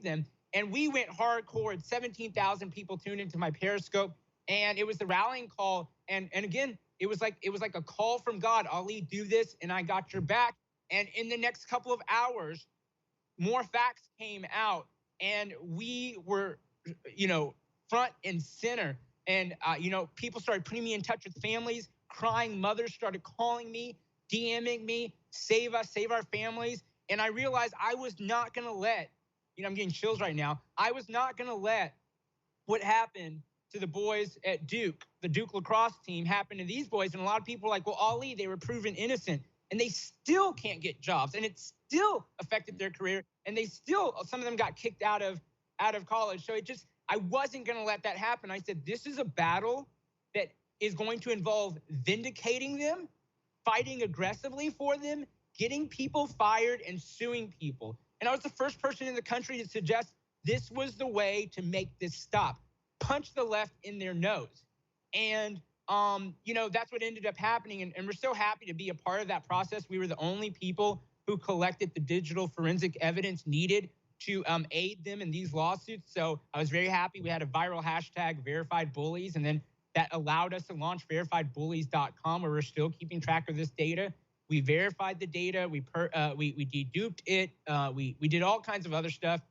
them. And we went hardcore. 17,000 people tuned into my Periscope, and it was the rallying call. And again, it was like a call from God. Ali, do this, and I got your back. And in the next couple of hours, more facts came out, and we were, front and center. And people started putting me in touch with families. Crying mothers started calling me, DMing me, save us, save our families. And I realized I was not going to let, I'm getting chills right now. I was not going to let what happened to the boys at Duke, the Duke lacrosse team, happen to these boys. And a lot of people are like, well, Ali, they were proven innocent, and they still can't get jobs, and it still affected their career, and they still, some of them got kicked out of college. So I wasn't going to let that happen. I said, this is a battle that is going to involve vindicating them, fighting aggressively for them, getting people fired, and suing people. And I was the first person in the country to suggest this was the way to make this stop. Punch the left in their nose. And, that's what ended up happening. And we're so happy to be a part of that process. We were the only people who collected the digital forensic evidence needed to aid them in these lawsuits. So I was very happy. We had a viral hashtag, verified bullies, and then that allowed us to launch verifiedbullies.com, where we're still keeping track of this data. We verified the data. We deduped it. We did all kinds of other stuff,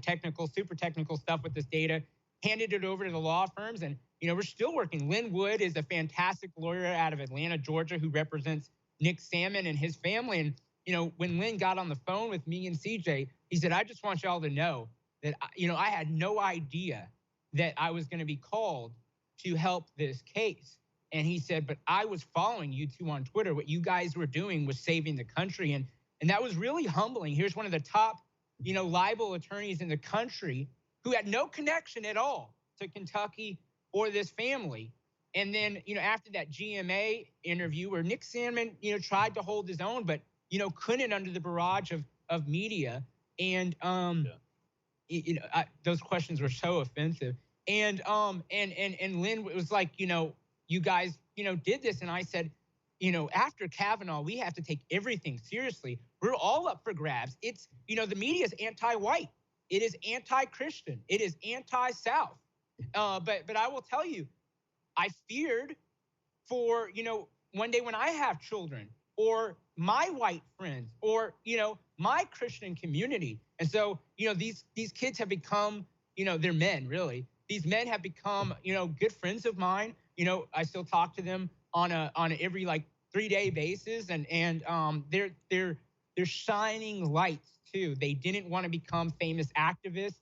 technical, super technical stuff with this data, handed it over to the law firms. And, we're still working. Lynn Wood is a fantastic lawyer out of Atlanta, Georgia, who represents Nick Salmon and his family. And, when Lynn got on the phone with me and CJ, he said, I just want y'all to know that, I had no idea that I was going to be called to help this case. And he said, but I was following you two on Twitter. What you guys were doing was saving the country. And that was really humbling. Here's one of the top, libel attorneys in the country who had no connection at all to Kentucky or this family. And then, after that GMA interview where Nick Salmon, tried to hold his own, but, couldn't under the barrage of media. And, those questions were so offensive. And Lynn was like, you guys, did this. And I said, after Kavanaugh, we have to take everything seriously. We're all up for grabs. It's, the media is anti-white. It is anti-Christian. It is anti-South. But I will tell you, I feared for, one day when I have children or my white friends or, my Christian community. And so, these kids have become, they're men, really. These men have become, good friends of mine. I still talk to them on every 3-day basis, and they're shining lights too. They didn't want to become famous activists.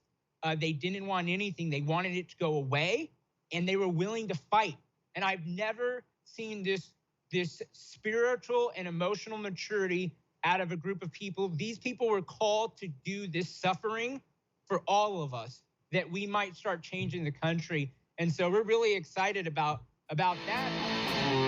They didn't want anything. They wanted it to go away, and they were willing to fight. And I've never seen this spiritual and emotional maturity out of a group of people. These people were called to do this suffering for all of us, that we might start changing the country. And so we're really excited about that.